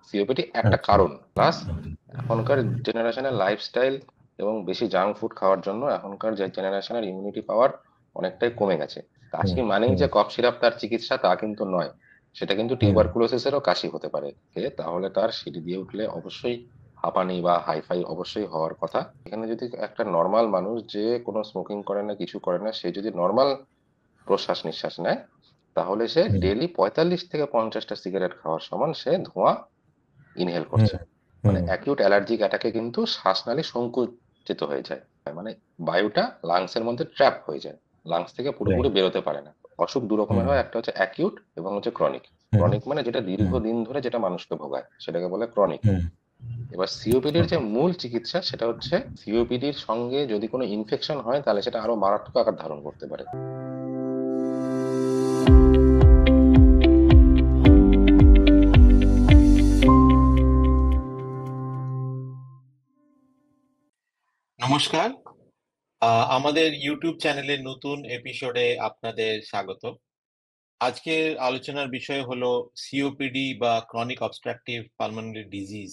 COPD একটা আচ্ছা। কারণ, প্লাস এখনকার জেনারেশনের লাইফস্টাইল এবং বেশি জাঙ্ক ফুড খাওয়ার জন্য এখনকার যে জেনারেশনের ইমিউনিটি পাওয়ার অনেকটাই কমে গেছে। হুম, কাশি মানেই হুম, যে কফ সিরাপ তার চিকিৎসা তা কিন্তু নয়। সেটা কিন্তু হুম, টিউবারকুলোসিসেরও কাশি হতে পারে খেয়ে, তাহলে তার সিঁড়ি দিয়ে উঠলে অবশ্যই হাঁপানি বা হাইফাই অবশ্যই হওয়ার কথা। এখানে যদি একটা নর্মাল মানুষ যে কোনো স্মোকিং করে না কিছু করে না, সে যদি নর্মাল প্রশ্বাস নিঃশ্বাস নেয়, তাহলে সে হুম, ডেইলি 45 থেকে 50টা সিগারেট খাওয়ার সমান সে ধোঁয়া ইনহেল হুম, করছে। মানে হুম, অ্যাকিউট অ্যালার্জিক অ্যাটাকে কিন্তু শ্বাসনালী সংকুচিত হয়ে যায়, মানে বায়ুটা লাংসের মধ্যে ট্র্যাপ হয়ে যায়, লাংস থেকে পুরোপুরি রাইট, বেরোতে পারে না। অসুখ দু রকমের হুম, হয়, একটা হচ্ছে অ্যাকিউট এবং হচ্ছে ক্রনিক। হুম, ক্রনিক মানে যেটা হুম, দীর্ঘদিন ধরে যেটা মানুষকে ভোগায় সেটাকে বলে ক্রনিক। হুম, এবার সিওপিডির যে ওকে। মূল চিকিৎসা সেটা হচ্ছে, সিওপিডির সঙ্গে যদি কোনো ইনফেকশন হয় তাহলে সেটা আরো মারাত্মক আকার ধারণ করতে পারে। নমস্কার। আমাদের ইউটিউব চ্যানেলের নতুন এপিসোডে আপনাদের স্বাগত। আজকের আলোচনার বিষয় হলো সিওপিডি বা ক্রনিক অবস্ট্রাকটিভ পালমোনারি ডিজিজ,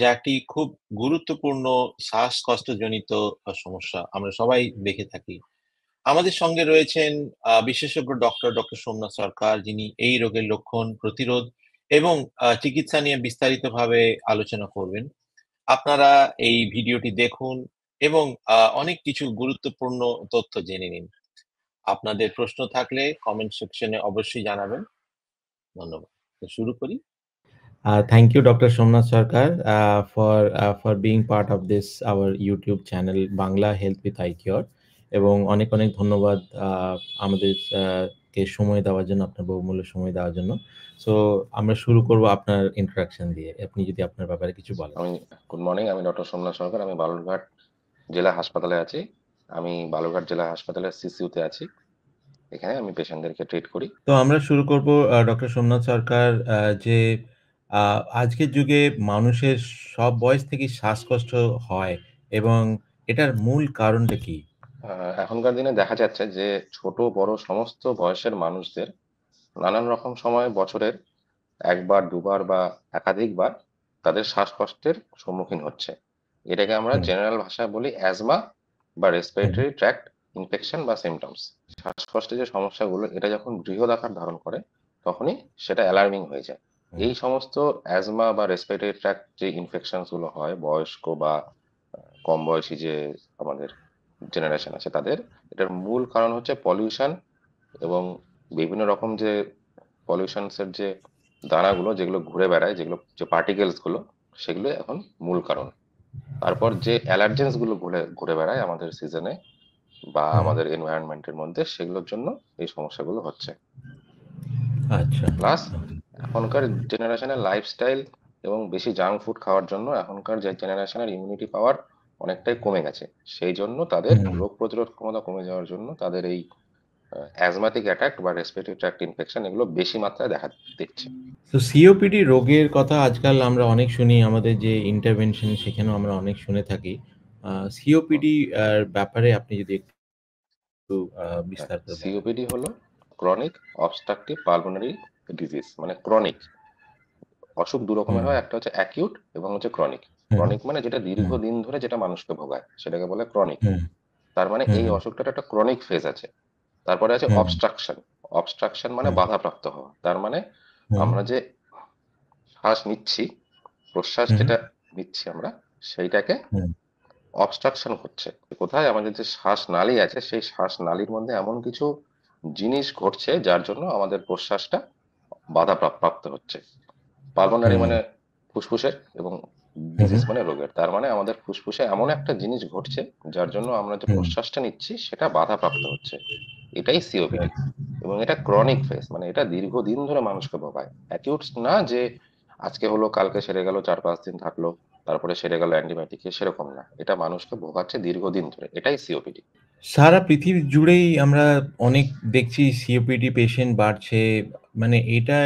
যা একটি খুব গুরুত্বপূর্ণ শ্বাসকষ্টজনিত সমস্যা আমরা সবাই দেখে থাকি। আমাদের সঙ্গে রয়েছেন বিশেষজ্ঞ ডক্টর সোমনাথ সরকার, যিনি এই রোগের লক্ষণ, প্রতিরোধ এবং চিকিৎসা নিয়ে বিস্তারিতভাবে আলোচনা করবেন। আপনারা এই ভিডিওটি দেখুন এবং অনেক কিছু গুরুত্বপূর্ণ তথ্য জেনে নিন। আপনাদের প্রশ্ন থাকলে কমেন্ট সেকশনে অবশ্যই জানাবেন। ধন্যবাদ। তো শুরু করি। Thank you, Dr. Somnath Sarkar, for being part of this our YouTube channel Bangla Health with iCure, এবং অনেক অনেক ধন্যবাদ আমাদের কে সময় দেওয়ার জন্য, আপনার বহুমূল্য সময় দেওয়ার জন্য। সো আমরা শুরু করব আপনার ইন্ট্রোডাকশন দিয়ে। আপনি যদি আপনার ব্যাপারে কিছু বলেন। আমি গুড মর্নিং, আমি ডক্টর সোমনাথ সরকার, আমি বালুরঘাট জেলা হাসপাতালে আছি। আমি বালুরঘাট জেলা হাসপাতালের সিসিউতে আছি। এখানে আমি পেশেন্টদেরকে ট্রিট করি। তো আমরা শুরু করব ডক্টর সোমনাথ সরকার, যে আজকের যুগে মানুষের সব বয়স থেকেই শ্বাসকষ্ট হয়, এবং এটার মূল কারণটা কি? এখনকার দিনে দেখা যাচ্ছে যে ছোট বড় সমস্ত বয়সের মানুষদের নানান রকম সময় বছরের একবার দুবার বা একাধিকবার তাদের শ্বাসকষ্টের সম্মুখীন হচ্ছে। এটাকে আমরা হুম, জেনারেল ভাষায় বলি অ্যাজমা বা হুম, রেসপিরেটরি ট্র্যাক্ট ইনফেকশন বা সিমটমস। শ্বাসকষ্টের যে সমস্যাগুলো এটা যখন বৃহৎ আকার ধারণ করে তখনই সেটা অ্যালার্মিং হয়ে যায়। হুম, এই সমস্ত অ্যাজমা বা রেসপিরেটরি ট্র্যাক্ট যে ইনফেকশনস গুলো হয় বয়স্ক বা কম বয়সী যে আমাদের জেনারেশন আছে তাদের, এটার মূল কারণ হচ্ছে পলিউশন এবং বিভিন্ন রকম যে পলিউশনসের যে দানাগুলো যেগুলো ঘুরে বেড়ায়, যেগুলো যে পার্টিকেলস গুলো, সেগুলো এখন মূল কারণ। তারপর যে অ্যালার্জেন্স গুলো ঘুরে ঘুরে বেড়ায় আমাদের সিজনে বা হুম, আমাদের এনভায়রনমেন্টের মধ্যে, সেগুলোর জন্য এই সমস্যাগুলো হচ্ছে। আচ্ছা, প্লাস এখনকার জেনারেশনের লাইফস্টাইল এবং বেশি জাঙ্ক ফুড খাওয়ার জন্য এখনকার যে জেনারেশনের ইমিউনিটি পাওয়ার অনেকটাই কমে গেছে। সেই জন্য তাদের হুম। রোগ প্রতিরোধ ক্ষমতা কমে যাওয়ার জন্য তাদের এই অ্যাজমাটিক অ্যাটাক বা রেসপিরেটরি ট্র্যাক্ট ইনফেকশন এগুলো বেশি মাত্রায় দেখা দিচ্ছে। তো সিওপিডি রোগের কথা আজকাল আমরা অনেক শুনি, আমাদের যে ইন্টারভেনশন সেখানেও আমরা অনেক শুনে থাকি। সিওপিডি ব্যাপারে আপনি যদি একটু বিস্তার করে বলেন। সিওপিডি হলো ক্রনিক অবস্ট্রাকটিভ পালমোনারি ডিজিজ, মানে ক্রনিক। অসুখ দু রকমের হুম, হয়, একটা হচ্ছে অ্যাকিউট এবং হচ্ছে ক্রনিক। হুম, ক্রনিক মানে যেটা হুম, দীর্ঘদিন ধরে যেটা মানুষকে ভোগায় সেটাকে বলে ক্রনিক। হুম, তার মানে হুম, এই হুম, অসুখটার একটা ক্রনিক ফেজ আছে। তারপরে আছে হুম, অবস্ট্রাকশন। অবস্ট্রাকশন মানে হুম, বাধাপ্রাপ্ত হওয়া, তার মানে হুম, আমরা যে শ্বাস নিচ্ছি, প্রশ্বাস হুম, যেটা নিচ্ছি আমরা, সেইটাকে হুম, অবস্ট্রাকশন করছে। কোথায়? আমাদের যে শ্বাস নালী আছে সেই শ্বাস নালীর মধ্যে এমন কিছু জিনিস ঘটছে যার জন্য আমাদের প্রশ্বাসটা বাধা প্রাপ্ত হচ্ছে। পালমোনারি হুম, মানে ফুসফুসের, এবং হুম, ডিজিজ মানে রোগের। তার মানে আমাদের ফুসফুসে এমন একটা জিনিস ঘটছে যার জন্য আমরা যে হুম, প্রশ্বাসটা নিচ্ছি সেটা বাধাপ্রাপ্ত হচ্ছে। এটাই সিওপিডি। রাইট। এবং এটা ক্রনিক ফেস, মানে এটা দীর্ঘদিন ধরে মানুষকে ভোগায়। অ্যাকিউট না যে আজকে হলো কালকে সেরে গেল 4-5 দিন থাকলো তারপরে সেরে গেল অ্যান্টিবায়োটিক, সেরকম না, এটা মানুষকে ভোগাচ্ছে দীর্ঘদিন ধরে, এটাই সিওপিডি। সারা পৃথিবী জুড়েই আমরা অনেক দেখছি সিওপিডি পেশেন্ট বাড়ছে। মানে এটা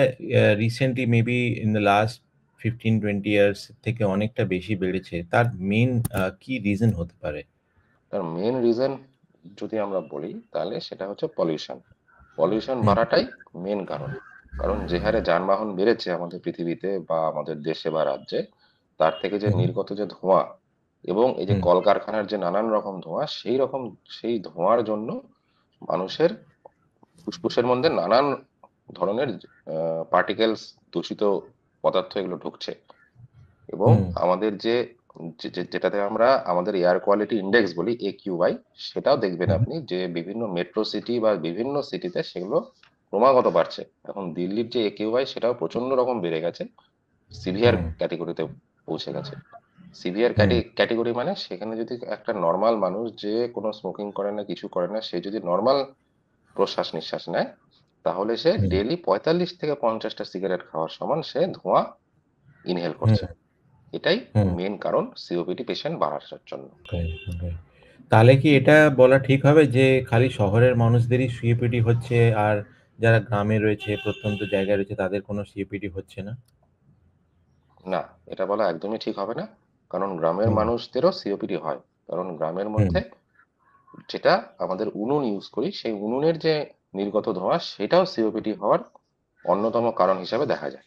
recently maybe in the last 15-20 years থেকে অনেকটা বেশি বেড়েছে। তার মেইন কি রিজন হতে পারে? তার মেন রিজন যদি আমরা বলি তাহলে সেটা হচ্ছে পলিউশন। পলিউশন হুম, বাড়াটাই মেন কারণ। কারণ যে হারে যানবাহন বেড়েছে আমাদের পৃথিবীতে বা আমাদের দেশে বা রাজ্যে, তার থেকে যে হুম, নির্গত যে ধোঁয়া এবং এই যে হুম, কলকারখানার যে নানান রকম ধোঁয়া, সেই ধোঁয়ার জন্য মানুষের ফুসফুসের মধ্যে নানান ধরনের পার্টিকেলস, দূষিত পদার্থ এগুলো ঢুকছে। এবং হুম, আমাদের যেটাতে আমরা আমাদের এয়ার কোয়ালিটি ইন্ডেক্স বলি, AQI, সেটাও দেখবেন হুম, আপনি যে বিভিন্ন মেট্রো সিটি বা বিভিন্ন সিটিতে সেগুলো ক্রমাগত বাড়ছে। এখন দিল্লির যে AQI সেটাও প্রচন্ড রকম বেড়ে গেছে, সিভিয়ার হুম, ক্যাটেগরিতে পৌঁছে গেছে। সিভিয়ার হুম, ক্যাটেগরি মানে সেখানে যদি একটা নর্মাল মানুষ যে কোনো স্মোকিং করে না, কিছু করে না, সে যদি নর্মাল প্রশ্বাস নিঃশ্বাস নেয়, তাহলে সে হুম, ডেইলি 45 থেকে 50টা সিগারেট খাওয়ার সমান সে ধোঁয়া ইনহেল হুম, করছে। এটাই হুম। মেন কারণ সিওপিডি পেশেন্ট বাড়ার জন্য। ওকে, ওকে। তাহলে কি এটা বলা ঠিক হবে যে খালি শহরের মানুষদেরই সিওপিডি হচ্ছে, আর যারা গ্রামে রয়েছে, প্রত্যন্ত জায়গায় রয়েছে, তাদের কোনো সিওপিডি হচ্ছে না? না, এটা বলা একদমই ঠিক হবে না। কারণ গ্রামের হুম, মানুষদেরও সিওপিডি হয়। কারণ গ্রামের হুম, মধ্যে যেটা আমাদের উনুন ইউজ করি, সেই উনুনের যে নির্গত ধোঁয়া সেটাও সিওপিডি হওয়ার অন্যতম কারণ হিসেবে দেখা যায়।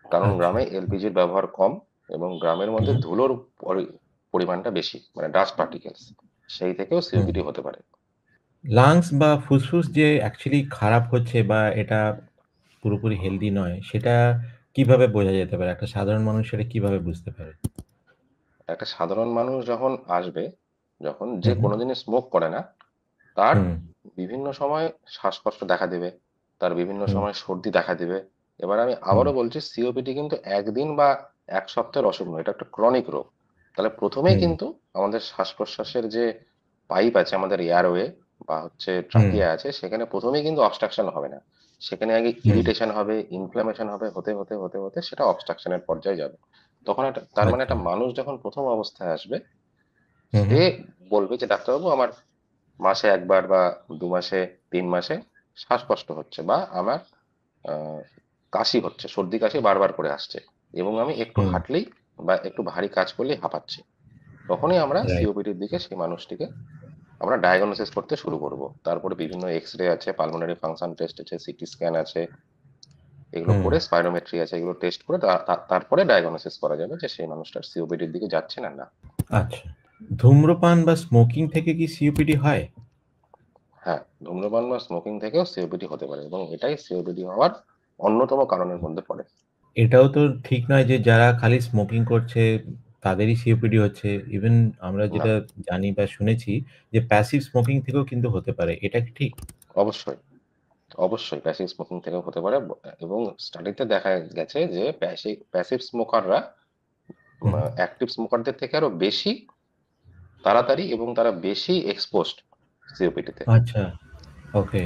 কারণ আচ্ছা। গ্রামে এলপিজির ব্যবহার কম এবং গ্রামের মধ্যে হুম, ধুলোর পরিমাণটা বেশি, মানে ডাস্ট পার্টিকেলস, সেই থেকেও হুম। সিওপিডি হতে পারে। লাংস বা ফুসফুস যে অ্যাকচুয়ালি খারাপ হচ্ছে বা এটা পুরোপুরি হেলদি নয়, সেটা কিভাবে বোঝা যেতে পারে? একটা সাধারণ মানুষ সেটা কিভাবে বুঝতে পারে? একটা সাধারণ মানুষ যখন আসবে, যখন যে হুম, হুম, কোনোদিনই স্মোক করে না, তার হুম, বিভিন্ন সময় শ্বাসকষ্ট দেখা দেবে, তার বিভিন্ন হুম, সময় সর্দি দেখা দেবে। এবার আমি হুম, আবারও বলছি, সিওপিডি কিন্তু একদিন বা এক সপ্তাহের অসুখ নয়, এটা একটা ক্রনিক রোগ। তাহলে প্রথমেই হুম, কিন্তু আমাদের শ্বাস-প্রশ্বাসের যে পাইপ আছে, আমাদের এয়ারওয়ে বা হচ্ছে হুম, ট্রাকিয়া আছে, সেখানে প্রথমেই কিন্তু অবস্ট্রাকশন হবে না। সেখানে আগে হুম। ইরিটেশন হবে, ইনফ্লামেশন হবে, হতে সেটা অবস্ট্রাকশনের পর্যায়ে যাবে। তখন তার মানে আচ্ছা। একটা মানুষ যখন প্রথম অবস্থায় আসবে, হুম, সে হুম, বলবে যে ডাক্তারবাবু, আমার মাসে ১ বার বা ২ মাসে, ৩ মাসে শ্বাসকষ্ট হচ্ছে, বা আমার আ কাশি হচ্ছে, সর্দি-কাশি বারবার করে আসছে এবং আমি একটু হুম। হাঁটলেই বা একটু ভারী কাজ করলেই হাঁপাচ্ছি। তখনই আমরা রাইট। সিওপিডির দিকে সেই মানুষটিকে আমরা ডায়াগনোসিস করতে শুরু করব। তারপরে বিভিন্ন এক্স-রে আছে, পালমোনারি ফাংশন টেস্ট আছে, সিটি স্ক্যান আছে, এগুলো হুম, করে স্পাইরোমেট্রি আছে, এগুলো টেস্ট করে তারপরে ডায়াগনোসিস করা যাবে যে সেই মানুষটার সিওপিডির দিকে যাচ্ছে না, না। আচ্ছা। ধূম্রপান বা স্মোকিং থেকে কি সিওপিডি হয়? হ্যাঁ, ধূম্রপান বা স্মোকিং থেকেও সিওপিডি হতে পারে এবং এটাই সিওপিডি হওয়ার অন্যতম কারণের মধ্যে পড়ে। এটাও তো ঠিক নয় যে যারা খালি স্মোকিং করছে তাদেরই সিওপিডি হচ্ছে। ইভেন আমরা না, যেটা জানি বা শুনেছি যে প্যাসিভ স্মোকিং থেকেও কিন্তু হতে পারে। এটা কি ঠিক? অবশ্যই, অবশ্যই প্যাসিভ স্মোকিং থেকেও হতে পারে এবং স্টাডিতে দেখা গেছে যে প্যাসিভ স্মোকাররা হুম, অ্যাক্টিভ স্মোকারদের থেকে আরো বেশি তাড়াতাড়ি এবং তারা বেশি এক্সপোজড সিওপিডিতে। আচ্ছা, ওকে।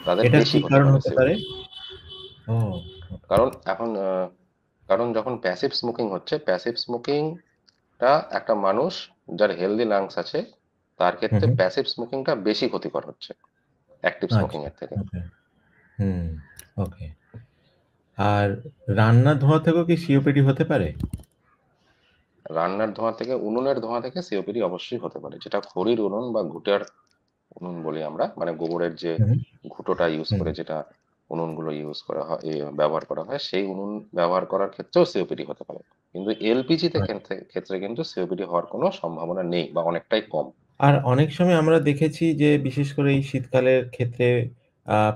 তাদের এটার বেশি কি হতে কারণ পারে হতে পারে? সিওপিডি। ও, ওকে। কারণ এখন কারণ যখন প্যাসিভ স্মোকিং হচ্ছে, প্যাসিভ স্মোকিংটা একটা মানুষ যার হেলদি লাংস আছে, তার হুম, ক্ষেত্রে হুম। প্যাসিভ স্মোকিংটা বেশি ক্ষতিকর হচ্ছে অ্যাক্টিভ স্মোকিং আচ্ছা, এর থেকে। ওকে। হুম, ওকে। আর রান্নার ধোঁয়া থেকেও কি সিওপিডি হতে পারে? রান্নার ধোঁয়া থেকে, উনুনের ধোঁয়া থেকে সিওপিডি অবশ্যই হতে পারে। যেটা খড়ির উনুন বা ঘুটার উনুন বলি আমরা, মানে গোবরের যে হুম, ঘুঁটোটা ইউজ হুম। করে যেটা উনুনগুলো ইউজ করা হয়, ব্যবহার করা হয়, সেই উনুন ব্যবহার করার ক্ষেত্রেও সিওপিডি হতে পারে। কিন্তু এলপিজিতে ক্ষেত্রে কিন্তু সিওপিডি হওয়ার কোনো সম্ভাবনা নেই বা অনেকটাই কম। আর অনেক সময় আমরা দেখেছি যে বিশেষ করে এই শীতকালের ক্ষেত্রে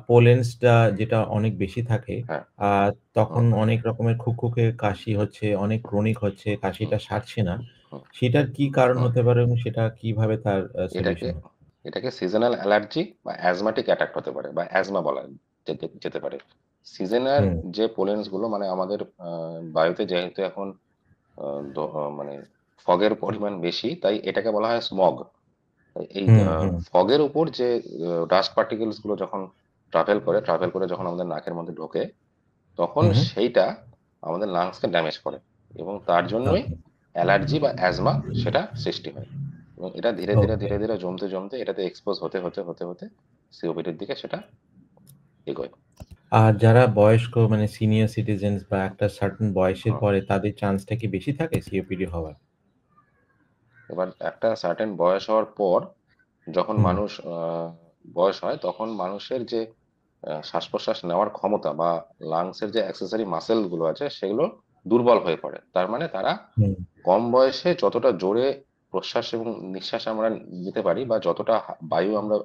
পোলেনসটা যেটা অনেক বেশি থাকে, হ্যাঁ, আ তখন হুম, অনেক রকমের খুকখুকে কাশি হচ্ছে, অনেক ক্রনিক হচ্ছে, হুম, কাশিটা সারছে না। হুম, সেটার কি কারণ হুম। হতে পারে এবং সেটা কিভাবে তার এটাকে সলিউশন হবে? এটাকে সিজনাল অ্যালার্জি বা অ্যাজমাটিক অ্যাটাক হতে পারে বা অ্যাজমা বলা যেতে পারে। সিজনাল হুম, যে পোলেনস গুলো, মানে আমাদের বায়ুতে যেহেতু এখন মানে ফগের পরিমাণ বেশি, তাই এটাকে বলা হয় স্মগ। এই হুম, হুম, ফগের উপর যে ডাস্ট পার্টিকেলস গুলো যখন ট্রাভেল করে যখন আমাদের নাকের মধ্যে ঢোকে, তখন হুম, হুম। সেইটা আমাদের লাংসকে ড্যামেজ করে এবং তার জন্যই ওকে, অ্যালার্জি বা অ্যাজমা সেটা সৃষ্টি হয়। এবং এটা ওকে। ধীরে জমতে এটাতে এক্সপোজ হতে সিওপিডির দিকে সেটা এগোয়। আর যারা বয়স্ক মানে সিনিয়র সিটিজেনস বা একটা সার্টেন বয়সের হুম। পরে তাদের চান্সটা কি বেশি থাকে সিওপিডি হওয়ার? এবার একটা সার্টেন বয়স হওয়ার পর যখন হুম, মানুষ বয়স হয়, তখন মানুষের যে শ্বাস প্রশ্বাস নেওয়ার ক্ষমতা বা লাংসের যে অ্যাক্সেসরি মাসেল গুলো আছে সেগুলো দুর্বল হয়ে পড়ে। তার মানে তারা হুম, কম বয়সে যতটা জোরে প্রশ্বাস এবং নিঃশ্বাস আমরা নিতে পারি বা যতটা বায়ু আমরা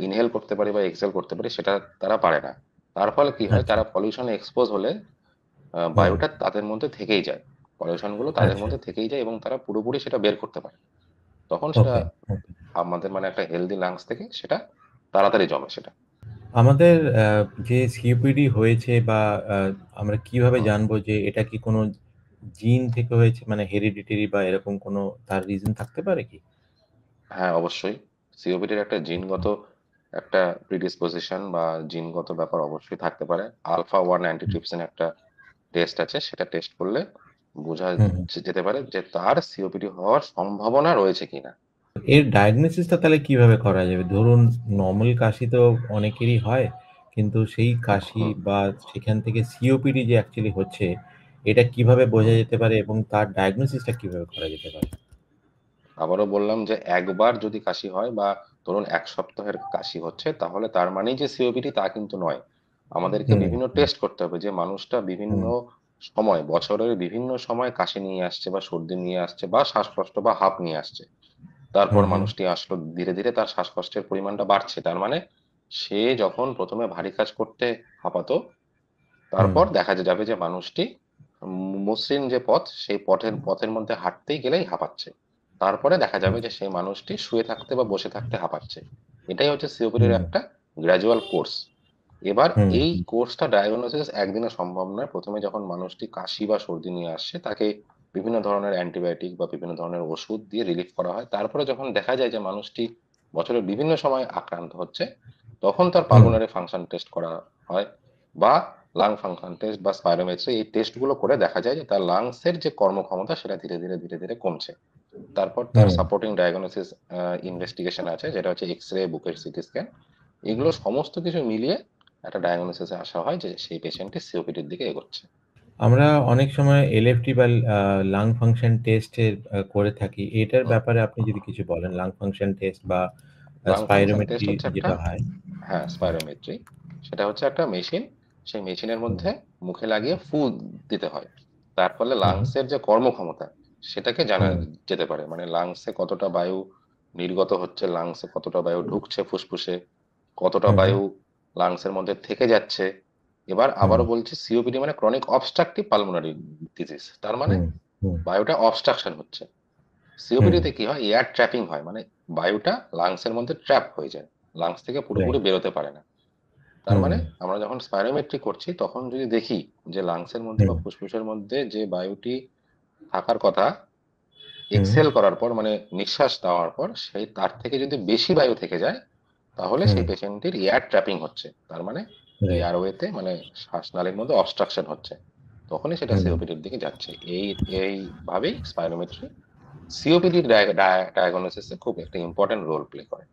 ইনহেল করতে পারি বা এক্সহেল করতে পারি সেটা তারা পারে না। তার ফলে কি হয়, আচ্ছা, তারা পলিউশনে এক্সপোজ হলে হুম, বায়ুটা তাদের মধ্যে থেকেই যায়, পলিউশন গুলো তাদের আচ্ছা, মধ্যে থেকেই যায় এবং তারা পুরোপুরি সেটা বের করতে পারে। তখন সেটা ওকে, ওকে। আমাদের মানে একটা হেলদি লাংস থেকে সেটা তাড়াতাড়ি জমে সেটা। আমাদের যে সিওপিডি হয়েছে বা আমরা কিভাবে হুম। জানবো যে এটা কি কোনো জিন থেকে হয়েছে, মানে হেরিডিটারি বা এরকম কোনো তার রিজন থাকতে পারে কি? হ্যাঁ, অবশ্যই। সিওপিডির একটা জিনগত একটা প্রিডিসপোজিশন বা জিনগত ব্যাপার অবশ্যই থাকতে পারে। আলফা 1 অ্যান্টিট্রিপসিন একটা টেস্ট আছে, সেটা টেস্ট করলে বোঝা হুম, হুম। যেতে পারে যে তার সিওপিডি হওয়ার সম্ভাবনা রয়েছে কিনা। এর ডায়াগনোসিসটা তাহলে কিভাবে করা যাবে? ধরুন নরমাল কাশি তো অনেকেরই হয়। কিন্তু সেই কাশি হুম, বা সেখান থেকে সিওপিডি যে অ্যাকচুয়ালি হচ্ছে, এটা কিভাবে বোঝা হুম। যেতে পারে এবং তার ডায়াগনোসিসটা কিভাবে করা যেতে পারে? আবারও বললাম যে একবার যদি কাশি হয় বা ধরুন ১ সপ্তাহের কাশি হচ্ছে তাহলে তার মানেই যে সিওপিডি তা কিন্তু নয়। আমাদেরকে হুম, বিভিন্ন হুম, টেস্ট করতে হবে যে মানুষটা বিভিন্ন হুম, সময়, বছরের বিভিন্ন সময় কাশি নিয়ে আসছে বা সর্দি নিয়ে আসছে বা শ্বাসকষ্ট বা হাঁফ নিয়ে আসছে। তারপর হুম, হুম, মানুষটি আসলো, ধীরে, ধীরে তার শ্বাসকষ্টের পরিমাণটা বাড়ছে। তার মানে সে যখন ১ম এ ভারী কাজ করতে হাঁপাতো, হুম, তারপর দেখা যাবে যে মানুষটি মসৃণ যে পথ, সেই পথের মধ্যে হাঁটতেই গেলেই হাঁপাচ্ছে। তারপরে দেখা যাবে যে সেই মানুষটি শুয়ে থাকতে বা বসে থাকতে হাঁপাচ্ছে। এটাই হচ্ছে সিওপিডির হুম, একটা গ্র্যাজুয়াল কোর্স। এবার হুম, এই হুম, কোর্সটা ডায়াগনোসিস একদিনে সম্ভব নয়। ১ম এ যখন মানুষটি কাশি বা সর্দি নিয়ে আসছে, তাকে বিভিন্ন ধরনের অ্যান্টিবায়োটিক বা বিভিন্ন ধরনের ওষুধ দিয়ে রিলিফ করা হয়। তারপরে যখন দেখা যায় যে মানুষটি বছরের বিভিন্ন সময় আক্রান্ত হচ্ছে, তখন তার হুম, পালমোনারি ফাংশন টেস্ট করা হয় বা লাং ফাংশন টেস্ট বা স্পাইরোমেট্রি, এই টেস্টগুলো করে দেখা যায় যে তার লাংসের যে কর্মক্ষমতা সেটা ধীরে, ধীরে, ধীরে, ধীরে কমছে। তারপর তার হুম। সাপোর্টিং ডায়াগনোসিস ইনভেস্টিগেশন আছে, যেটা হচ্ছে এক্স-রে, বুকের সিটি স্ক্যান। এগুলো সমস্ত কিছু মিলিয়ে একটা ডায়াগনোসিসে আসা হয় যে সেই পেশেন্টটি সিওপিডির দিকে এগোচ্ছে। আমরা অনেক সময় এলএফটি বা লাং ফাংশন টেস্ট এর করে থাকি। এটার হুম। ব্যাপারে আপনি যদি কিছু বলেন, লাং ফাংশন টেস্ট বা লাং ফাংশন টেস্ট স্পাইরোমেট্রি হচ্ছে একটা, যেটা হয়। হ্যাঁ, স্পাইরোমেট্রি। সেটা হচ্ছে একটা মেশিন। সেই মেশিনের হুম, মধ্যে মুখে লাগিয়ে ফু দিতে হয়। তার ফলে হুম, লাংসের যে কর্মক্ষমতা সেটাকে জানা হুম, যেতে পারে। মানে লাংসে কতটা বায়ু নির্গত হচ্ছে, লাংসে কতটা বায়ু ঢুকছে ফুসফুসে, কতটা হুম, বায়ু লাংসের মধ্যে থেকে যাচ্ছে। এবার হুম, আবারও বলছি, সিওপিডি মানে ক্রনিক অবস্ট্রাকটিভ পালমোনারি ডিজিজ। তার মানে হুম, হুম, বায়ুটা অবস্ট্রাকশন হচ্ছে। হুম, সিওপিডিতে কি হয়? এয়ার ট্র্যাপিং হয়। মানে বায়ুটা লাংসের মধ্যে ট্র্যাপ হয়ে যায়। লাংস থেকে পুরোপুরি রাইট। বেরোতে পারে না। তার হুম, মানে আমরা যখন স্পাইরোমেট্রি করছি তখন যদি দেখি যে লাংসের মধ্যে হুম, বা ফুসফুসের মধ্যে যে বায়ুটি থাকার কথা হুম, এক্সহেল করার পর মানে নিঃশ্বাস নেওয়ার পর সেই তার থেকে যদি বেশি বায়ু থেকে যায় তাহলে হুম, সেই পেশেন্টটির এয়ার ট্র্যাপিং হচ্ছে। তার মানে রাইট। এয়ারওয়েতে মানে শ্বাসনালীর মধ্যে অবস্ট্রাকশন হচ্ছে। তখনই সেটা হুম। সিওপিডির দিকে যাচ্ছে। এইভাবেই স্পাইরোমেট্রি সিওপিডি ডায়াগনোসিসে খুব একটা ইম্পোর্টেন্ট রোল প্লে করে।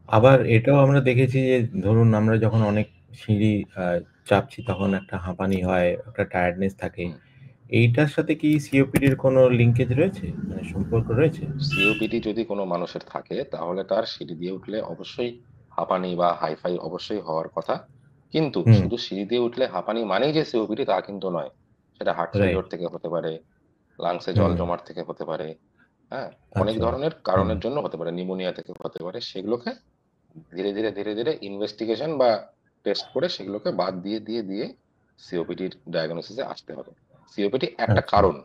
আবার এটাও আমরা দেখেছি যে ধরুন আমরা যখন অনেক সিঁড়ি আ চাপছি তখন হুম, একটা হাঁপানি হয়, একটা টায়ার্ডনেস থাকে। হুম। এইটার সাথে কি সিওপিডির কোনো লিঙ্কেজ রয়েছে? মানে সম্পর্ক রয়েছে? সিওপিডি যদি কোনো মানুষের থাকে তাহলে তার সিঁড়ি দিয়ে উঠলে অবশ্যই হাঁপানি বা হাইফাই অবশ্যই হওয়ার কথা। কিন্তু হুম, শুধু সিঁড়ি দিয়ে উঠলে হাঁপানি মানেই যে সিওপিডি তা কিন্তু নয়। সেটা হার্ট রাইট। ফেইলিউর থেকে হতে পারে, লাংসে জল হুম, জমাট থেকে হতে পারে, হ্যাঁ? অনেক আচ্ছা। ধরনের হুম, কারণের জন্য হতে পারে। নিউমোনিয়া থেকে হতে পারে। সেগুলোকে ধীরে, ধীরে, ধীরে, ধীরে ইনভেস্টিগেশন বা টেস্ট করে সেগুলোকে বাদ দিয়ে সিওপিডির ডায়াগনোসিস এ আসতে হবে। সিওপিডি একটা আচ্ছা। কারণ।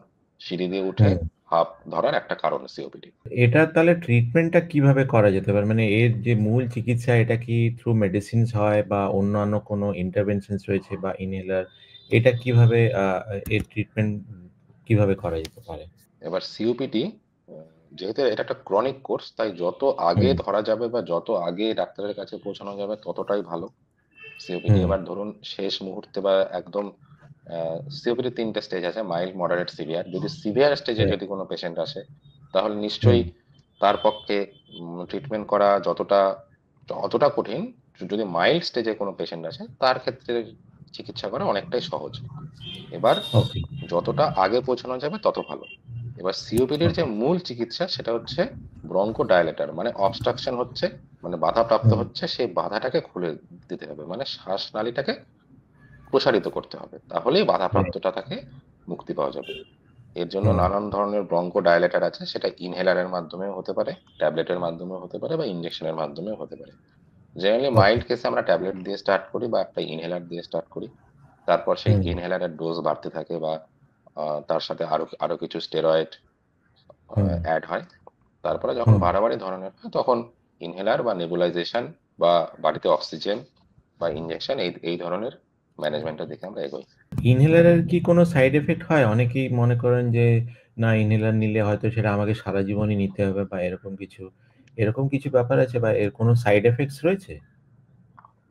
সিঁড়ি দিয়ে উঠে হুম। হাঁপ ধরার একটা কারণ সিওপিডি। এটার তাহলে ট্রিটমেন্টটা কিভাবে করা যেতে পারে? মানে এর যে মূল চিকিৎসা এটা কি থ্রু মেডিসিনস হয় বা অন্যান্য কোনো ইন্টারভেনশনস রয়েছে বা ইনহেলার? এটা কিভাবে এর ট্রিটমেন্ট কিভাবে করা যেতে পারে? এবার সিওপিডি যেহেতু এটা একটা ক্রনিক কোর্স তাই যত আগে হুম, ধরা যাবে বা যত আগে ডাক্তারের কাছে পৌঁছানো যাবে ততটাই ভালো। সিওপিডি হুম, এবার ধরুন শেষ মুহূর্তে বা একদম সিওপিডি ৩ টে স্টেজ আছে, মাইল্ড, মডারেট, সিভিয়ার। যদি সিভিয়ার স্টেজে রাইট। যদি কোনো পেশেন্ট আসে তাহলে হুম, নিশ্চয়ই তার পক্ষে ট্রিটমেন্ট করা অতটা কঠিন। যদি মাইল্ড স্টেজে কোনো পেশেন্ট আসে তার ক্ষেত্রে চিকিৎসা করা অনেকটাই সহজ। এবার ওকে, যতটা আগে পৌঁছানো যাবে তত ভালো। এবার সিওপিডির যে ওকে। মূল চিকিৎসা সেটা হচ্ছে ব্রঙ্কো ডায়ালেটর, মানে অবস্ট্রাকশন হচ্ছে, মানে বাধাপ্রাপ্ত হুম, হচ্ছে সেই বাধাটাকে খুলে দিতে হবে, মানে শ্বাসনালীটাকে প্রসারিত করতে হবে, তাহলেই বাধাপ্রাপ্ততা থেকে মুক্তি পাওয়া যাবে। এর জন্য হুম। নানান ধরনের ব্রঙ্কো ডায়ালেটার আছে, সেটা ইনহেলারের মাধ্যমেও হতে পারে, ট্যাবলেটের মাধ্যমেও হতে পারে, বা ইনজেকশনের মাধ্যমেও হতে পারে। জেনারেলি ওকে। মাইল্ড কেসে আমরা ট্যাবলেট দিয়ে স্টার্ট করি বা একটা ইনহেলার দিয়ে স্টার্ট করি, তারপর সেই হুম। ইনহেলারের ডোজ বাড়তে থাকে, বা তার সাথে আরো আরো কিছু স্টেরয়েড হুম। অ্যাড হয়। তারপরে যখন হুম। বাড়াবাড়ি ধরনের হয়, তখন ইনহেলার বা নেবুলাইজেশন বা বাড়িতে অক্সিজেন বা ইনজেকশন এই এই ধরনের ম্যানেজমেন্টের দিকে আমরা এগোই। ইনহেলারের কি কোনো সাইড এফেক্ট হয়? অনেকেই মনে করেন যে না, ইনহেলার নিলে হয়তো সেটা আমাকে সারা জীবনই নিতে হবে বা এরকম কিছু ব্যাপার আছে বা এর কোনো সাইড এফেক্টস রয়েছে?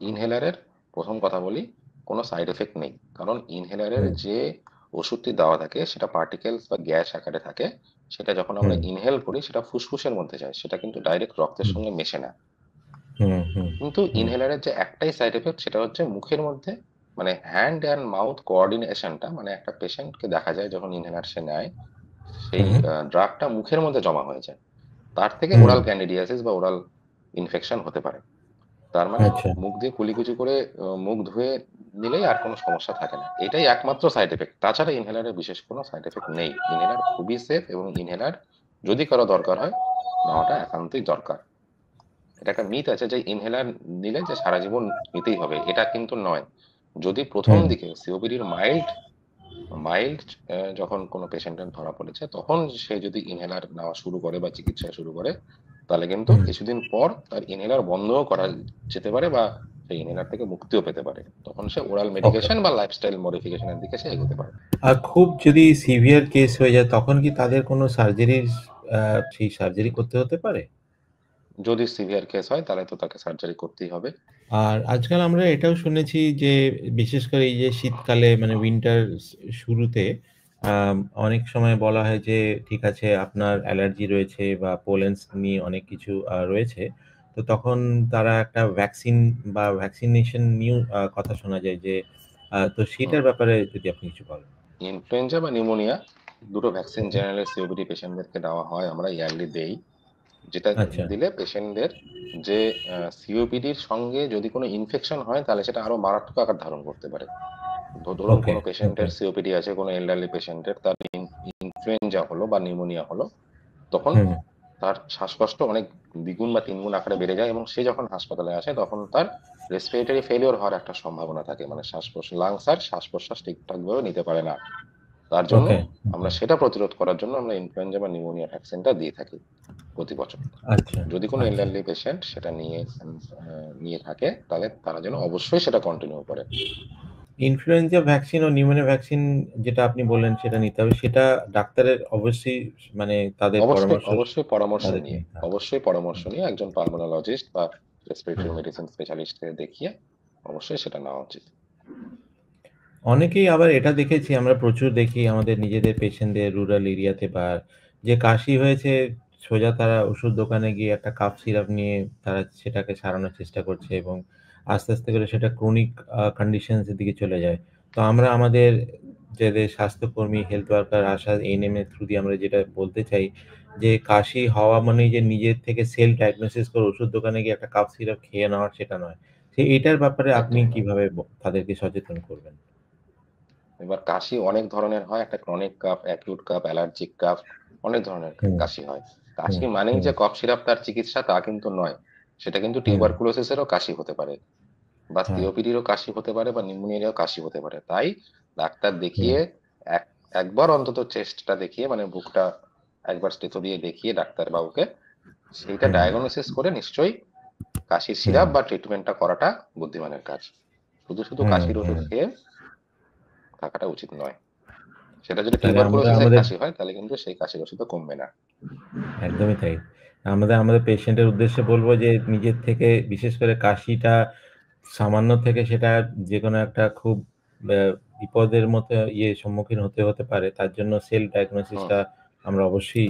ইনহেলারের প্রথম কথা বলি, কোনো সাইড এফেক্ট নেই, কারণ ইনহেলারের হুম। যে ওষুধটি দেওয়া থাকে সেটা পার্টিকেলস বা গ্যাস আকারে থাকে। সেটা যখন আমরা হুম। ইনহেল করি সেটা ফুসফুসের মধ্যে যায়, সেটা কিন্তু ডাইরেক্ট রক্তের হুম। সঙ্গে মেশে না। হুম। হুম। কিন্তু হুম। ইনহেলারের যে একটাই সাইড এফেক্ট, সেটা হচ্ছে মুখের মধ্যে, মানে হ্যান্ড অ্যান্ড মাউথ কোঅর্ডিনেশনটা, মানে একটা পেশেন্টকে দেখা যায় যখন ইনহেলার সে নেয়, সেই হুম। ড্রাগটা মুখের মধ্যে জমা হয়ে যায়। তার থেকে হুম। ওরাল ক্যান্ডিডিয়াসিস বা ওরাল ইনফেকশন হতে পারে। তার মানে আচ্ছা। মুখ দিয়ে কুলিকুচি করে মুখ ধুয়ে নিলেই আর কোনো সমস্যা থাকে না। এটাই একমাত্র সাইড এফেক্ট। তাছাড়া ইনহেলারের বিশেষ কোনো সাইড এফেক্ট নেই। ইনহেলার খুবই সেফ, এবং ইনহেলার যদি কারো দরকার হয়, নেওয়াটা একান্তই দরকার। এটা একটা মিথ আছে যে ইনহেলার নিলে যে সারা জীবন নিতেই হবে, এটা কিন্তু নয়। যদি প্রথম হুম। দিকে সিওপিডির মাইল্ড মাইল্ড যখন কোনো পেশেন্টের ধরা পড়েছে, তখন সে যদি ইনহেলার নেওয়া শুরু করে বা চিকিৎসা শুরু করে, তাহলে কিন্তু হুম। কিছুদিন পর তার ইনহেলার বন্ধও করা যেতে পারে, বা সেই ইনহেলার থেকে মুক্তিও পেতে পারে। তখন সে ওরাল ওকে। মেডিকেশন বা লাইফস্টাইল মডিফিকেশনের দিকে সে এগোতে পারে। আর খুব যদি সিভিয়ার কেস হয়ে যায় তখন কি তাদের কোনো সেই সার্জারি করতে হতে পারে? যদি সিভিয়ার কেস হয়, তাহলে তো তাকে সার্জারি করতেই হবে। আর আজকাল আমরা এটাও শুনেছি যে বিশেষ করে এই যে শীতকালে মানে উইন্টার শুরুতে আম অনেক সময় বলা হয় যে ঠিক আছে, আপনার অ্যালার্জি রয়েছে বা পোলেনস নিয়ে অনেক কিছু রয়েছে। তো তখন তারা একটা ভ্যাকসিনেশন নিয়েও কথা শোনা যায় যে তো হুম। সেটার ব্যাপারে যদি আপনি কিছু বলেন। ইনফ্লুয়েঞ্জা বা নিউমোনিয়া দুটো ভ্যাকসিন হুম। জেনারেলি সিওপিডি পেশেন্টদেরকে দেওয়া হয়, আমরা ইয়ারলি দেই। যেটা আচ্ছা। দিলে পেশেন্টদের যে সিওপিডির সঙ্গে যদি কোনো ইনফেকশন হয়, তাহলে সেটা আরো মারাত্মক আকার ধারণ করতে পারে। ধরুন ওকে, কোনো ওকে। পেশেন্টের সিওপিডি আছে, কোনো এল্ডারলি পেশেন্টের, তার ইনফ্লুয়েঞ্জা হলো বা নিউমোনিয়া হলো, তখন হুম। তার শ্বাসকষ্ট অনেক দ্বিগুণ বা তিনগুণ আকারে বেড়ে যায়, এবং সে যখন হাসপাতালে আসে তখন তার রেসপিরেটরি ফেলিওর হওয়ার একটা সম্ভাবনা থাকে, মানে লাংস আর শ্বাস প্রশ্বাস ঠিকঠাক ভাবে নিতে পারে না। তার জন্য ওকে, আমরা ওকে। সেটা প্রতিরোধ করার জন্য আমরা ইনফ্লুয়েঞ্জা বা নিউমোনিয়া ভ্যাকসিনটা দিয়ে থাকি প্রতি বছর। আচ্ছা, যদি কোনো আচ্ছা। এল্ডারলি পেশেন্ট সেটা নিয়ে থাকে, তাহলে তারা যেন অবশ্যই সেটা কন্টিনিউ করে। ইনফ্লুয়েঞ্জা ভ্যাকসিন ও নিউমোনিয়া ভ্যাকসিন যেটা আপনি বললেন সেটা নিতে হবে। সেটা ডাক্তারের অবশ্যই মানে তাদের অবশ্যই পরামর্শ অবশ্যই পরামর্শ তাদেরকে নিয়ে, নিতে হবে। অবশ্যই পরামর্শ হুম, নিয়ে একজন পালমোনোলজিস্ট বা রেসপিরেটরি হুম। মেডিসিন স্পেশালিস্টকে দেখিয়ে অবশ্যই সেটা নেওয়া উচিত। অনেকেই আবার এটা দেখেছি, আমরা প্রচুর দেখি আমাদের নিজেদের পেশেন্টদের রুরাল এরিয়াতে বা যে কাশি হয়েছে সোজা তারা ওষুধ দোকানে গিয়ে একটা কাফ সিরাপ নিয়ে তারা সেটাকে সারানোর চেষ্টা করছে এবং আস্তে, আস্তে করে সেটা ক্রনিক কন্ডিশনস এর দিকে চলে যায়। তো আমরা আমাদের যাদের স্বাস্থ্যকর্মী, হেলথ ওয়ার্কার, আশা, এএনএম এর থ্রু দিয়ে আমরা যেটা বলতে চাই যে কাশি হওয়া মানেই যে নিজের থেকে সেলফ ডায়াগনোসিস করে ওষুধ দোকানে গিয়ে একটা কাফ সিরাপ খেয়ে নেওয়ার সেটা নয়। এটার ব্যাপারে আপনি একদম নয়। কিভাবে তাদেরকে সচেতন করবেন? এবার কাশি অনেক ধরনের হয়, একটা chronic calf, acute calf, allergic calf, অনেক ধরনের হুম, কাশি হয়। হুম, কাশি মানেই হুম, যে কফ সিরাপ তার চিকিৎসা, তা কিন্তু নয়। সেটা কিন্তু হুম, টিউবারকুলোসিসেরও কাশি হতে পারে, বা হ্যাঁ, সিওপিডিরও কাশি হতে পারে, বা নিউমোনিয়ারও কাশি হতে পারে। তাই ডাক্তার হুম, দেখিয়ে এক একবার অন্তত চেস্টটা দেখিয়ে, মানে বুকটা একবার স্টেথো দিয়ে দেখিয়ে ডাক্তার বাবুকে সেইটা হুম, ডায়াগনোসিস করে নিশ্চয়ই কাশির হুম, সিরাপ বা ট্রিটমেন্টটা করাটা বুদ্ধিমানের কাজ। শুধু শুধু হুম, কাশির ওষুধ হুম। খেয়ে থাকাটা উচিত নয়। সেটা যদি তাহলে আমরা টিউবারকুলোসিসের আমাদের কাশি হয়, তাহলে কিন্তু সেই কাশির ওষুধও কমবে না। একদমই তাই। আমাদের পেশেন্টের উদ্দেশ্যে বলব যে নিজের থেকে বিশেষ করে কাশিটা সামান্য থেকে সেটা যেকোনো একটা খুব ব্যা বিপদের মতো সম্মুখীন হতে পারে। তার জন্য সেলফ হুম, ডায়াগনোসিসটা আমরা অবশ্যই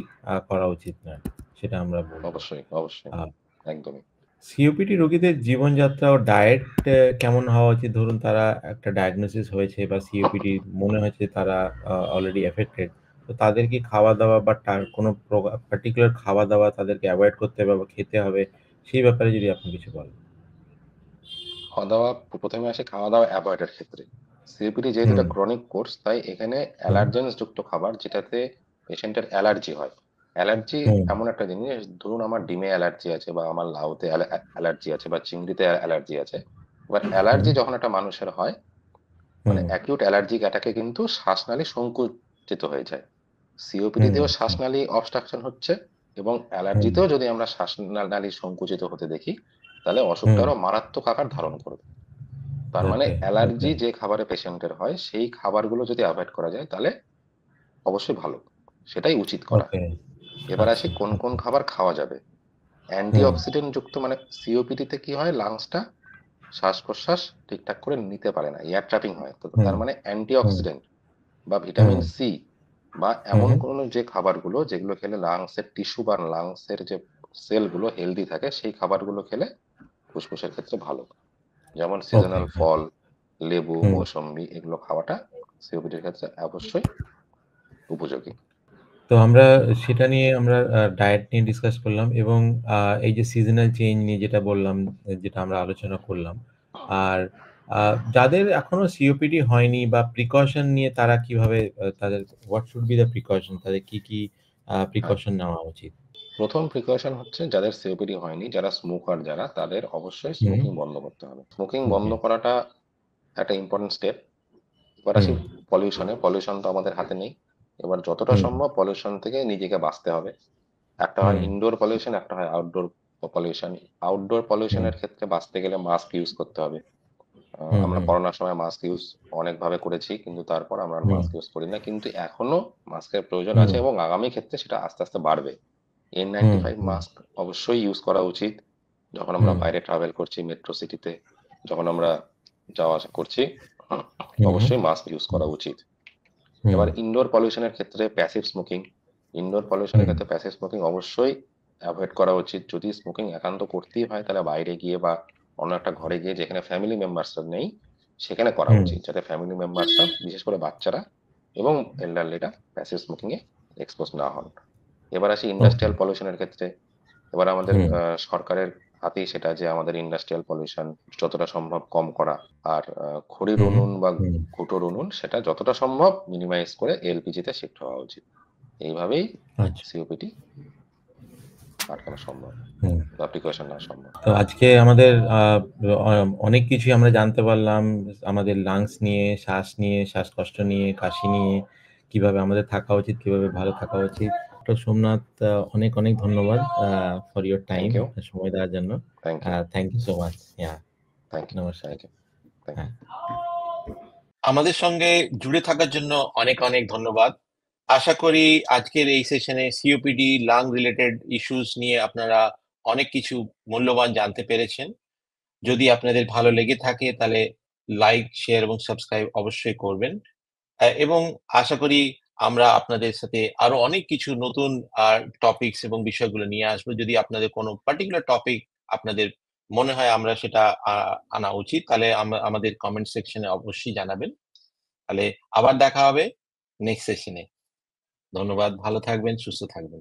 করা উচিত নয়। সেটা আমরা বলব। অবশ্যই, অবশ্যই। আ একদমই। সিওপিডি রোগীদের জীবনযাত্রা ও ডায়েট কেমন হওয়া উচিত? ধরুন তারা একটা ডায়াগনোসিস হয়েছে বা সিওপিডি মনে হয়েছে তারা অলরেডি এফেক্টেড। তো তাদের কি খাওয়া-দাওয়া বা কোনো পার্টিকুলার খাওয়া-দাওয়া তাদেরকে এভয়েড করতে হবে বা খেতে হবে? সেই ব্যাপারে যদি আপনি কিছু বলেন। খাওয়া দাওয়া, প্রথমে আসে খাওয়া দাওয়া অ্যাভয়েডের ক্ষেত্রে। সিওপিডি যেহেতু এটা হুম ক্রনিক কোর্স, তাই এখানে হুম অ্যালার্জেন্স যুক্ত খাবার যেটাতে পেশেন্টের অ্যালার্জি হয়। অ্যালার্জি হুম এমন একটা জিনিস, ধরুন আমার ডিমে অ্যালার্জি আছে বা আমার লাউতে অ্যালার্জি আছে বা চিংড়িতে অ্যালার্জি আছে। এবার হুম অ্যালার্জি যখন একটা মানুষের হয়, মানে হুম অ্যাকিউট অ্যালার্জিক অ্যাটাকে কিন্তু শ্বাসনালী সংকুচিত হয়ে যায়। হুম সিওপিডিতেও হুম শ্বাসনালী অবস্ট্রাকশন হচ্ছে এবং হুম অ্যালার্জিতেও যদি আমরা শ্বাসনালী সংকুচিত হতে দেখি, তাহলে অসুখটা হুম আরো মারাত্মক আকার ধারণ করবে। তার মানে ওকে ওকে অ্যালার্জি যে খাবারে পেশেন্টের হয় সেই খাবারগুলো যদি অ্যাভয়েড করা যায় তাহলে অবশ্যই ভালো, সেটাই উচিত করা। ওকে এবার আসি আচ্ছা কোন কোন আচ্ছা খাবার খাওয়া যাবে। হুম অ্যান্টিঅক্সিডেন্ট যুক্ত, মানে সিওপিডিতে কি হয়, লাংসটা শ্বাস প্রশ্বাস ঠিকঠাক করে নিতে পারে না, এয়ার ট্র্যাপিং হয়, তো হুম তার মানে হুম অ্যান্টিঅক্সিডেন্ট বা হুম ভিটামিন সি বা হুম এমন কোনো যে খাবারগুলো যেগুলো খেলে লাংসের টিস্যু বা লাংসের যে সেলগুলো হেলদি থাকে, সেই খাবারগুলো খেলে ফুসফুসের ক্ষেত্রে ভালো। যেমন ওকে সিজনাল ওকে ফল, লেবু, হুম মৌসম্বি, এগুলো খাওয়াটা সিওপিডির ক্ষেত্রে অবশ্যই উপযোগী। তো আমরা সেটা নিয়ে আমরা ডায়েট নিয়ে ডিসকাস করলাম এবং এই যে সিজনাল চেঞ্জ নিয়ে যেটা বললাম, যেটা আমরা আলোচনা করলাম। আর যাদের এখনো সিওপিডি হয়নি বা প্রিকশন নিয়ে তারা কিভাবে তাদের what should be the precaution, তাদের কি কি হ্যাঁ, প্রিকশন নেওয়া উচিত? প্রথম প্রিকশন হচ্ছে যাদের সিওপিডি হয়নি, যারা স্মোকার, যারা, তাদের অবশ্যই হুম স্মোকিং বন্ধ করতে হবে। স্মোকিং বন্ধ ওকে করাটা একটা ইম্পর্টেন্ট স্টেপ। এবার আসি হুম পলিউশনে। পলিউশন তো আমাদের হাতে নেই। এবার যতটা হুম সম্ভব পলিউশন থেকে নিজেকে বাঁচতে হবে। একটা হয় হুম ইনডোর পলিউশন, একটা হয় আউটডোর পলিউশন। আউটডোর হুম পলিউশনের ক্ষেত্রে বাঁচতে গেলে মাস্ক ইউজ করতে হবে। হুম আমরা হুম করোনার সময় মাস্ক ইউজ অনেকভাবে করেছি, কিন্তু তারপর আমরা হুম মাস্ক ইউজ করি না, কিন্তু এখনো মাস্কের প্রয়োজন হুম আছে এবং আগামী ক্ষেত্রে সেটা আস্তে আস্তে বাড়বে। এন নাইনটি হুম ফাইভ হুম মাস্ক অবশ্যই ইউজ করা উচিত যখন আমরা হুম বাইরে ট্রাভেল করছি, মেট্রো সিটিতে যখন আমরা যাওয়া আসা করছি, হুম অবশ্যই মাস্ক ইউজ হুম করা উচিত। হুম এবার ইনডোর পলিউশনের ক্ষেত্রে প্যাসিভ স্মোকিং, ইনডোর পলিউশনের হুম ক্ষেত্রে প্যাসিভ স্মোকিং অবশ্যই অ্যাভয়েড করা উচিত। যদি স্মোকিং একান্ত করতেই হয় তাহলে বাইরে গিয়ে বা অন্য একটা ঘরে গিয়ে যেখানে ফ্যামিলি মেম্বার্সরা নেই সেখানে করা হুম উচিত, যাতে ফ্যামিলি মেম্বার্সরা, বিশেষ করে বাচ্চারা এবং এল্ডারলিরা প্যাসিভ স্মোকিং এ এক্সপোজ না হন। এবার আসি ওকে ইন্ডাস্ট্রিয়াল পলিউশনের ক্ষেত্রে। এবার আমাদের হুম সরকারের হাতেই সেটা যে আমাদের ইন্ডাস্ট্রিয়াল পলিউশন যতটা সম্ভব কম করা। আর খড়ির হুম উনুন বা হুম কুটোর উনুন সেটা যতটা সম্ভব মিনিমাইজ করে এলপিজি তে শিফট হওয়া উচিত। এইভাবেই আচ্ছা সিওপিডি আটকানো সম্ভব হুম বা প্রিকশন নেওয়া সম্ভব। তো আজকে আমাদের অনেক কিছুই আমরা জানতে পারলাম আমাদের লাংস নিয়ে, শ্বাস নিয়ে, শ্বাসকষ্ট নিয়ে, কাশি নিয়ে, কিভাবে আমাদের থাকা উচিত, কিভাবে ভালো থাকা উচিত। তো সোমনাথ, অনেক অনেক ধন্যবাদ for your time, thank you, আপনার সময় দেওয়ার জন্য। Thank you, thank you so much. Yeah, thank you, নমস্কার। Thank you, thank you. হ্যাঁ। আমাদের সঙ্গে জুড়ে থাকার জন্য অনেক অনেক ধন্যবাদ। আশা করি আজকের এই সেশনে সিওপিডি লাং রিলেটেড ইস্যুস নিয়ে আপনারা অনেক কিছু মূল্যবান জানতে পেরেছেন। যদি আপনাদের ভালো লেগে থাকে তাহলে লাইক, শেয়ার এবং সাবস্ক্রাইব অবশ্যই করবেন। এবং আশা করি আমরা আপনাদের সাথে আরো অনেক কিছু নতুন টপিকস এবং বিষয়গুলো নিয়ে আসবো। যদি আপনাদের কোনো পার্টিকুলার টপিক আপনাদের মনে হয় আমরা সেটা আনা উচিত, তাহলে আমাদের কমেন্ট সেকশনে অবশ্যই জানাবেন। তাহলে আবার দেখা হবে নেক্সট সেশনে। ধন্যবাদ। ভালো থাকবেন, সুস্থ থাকবেন।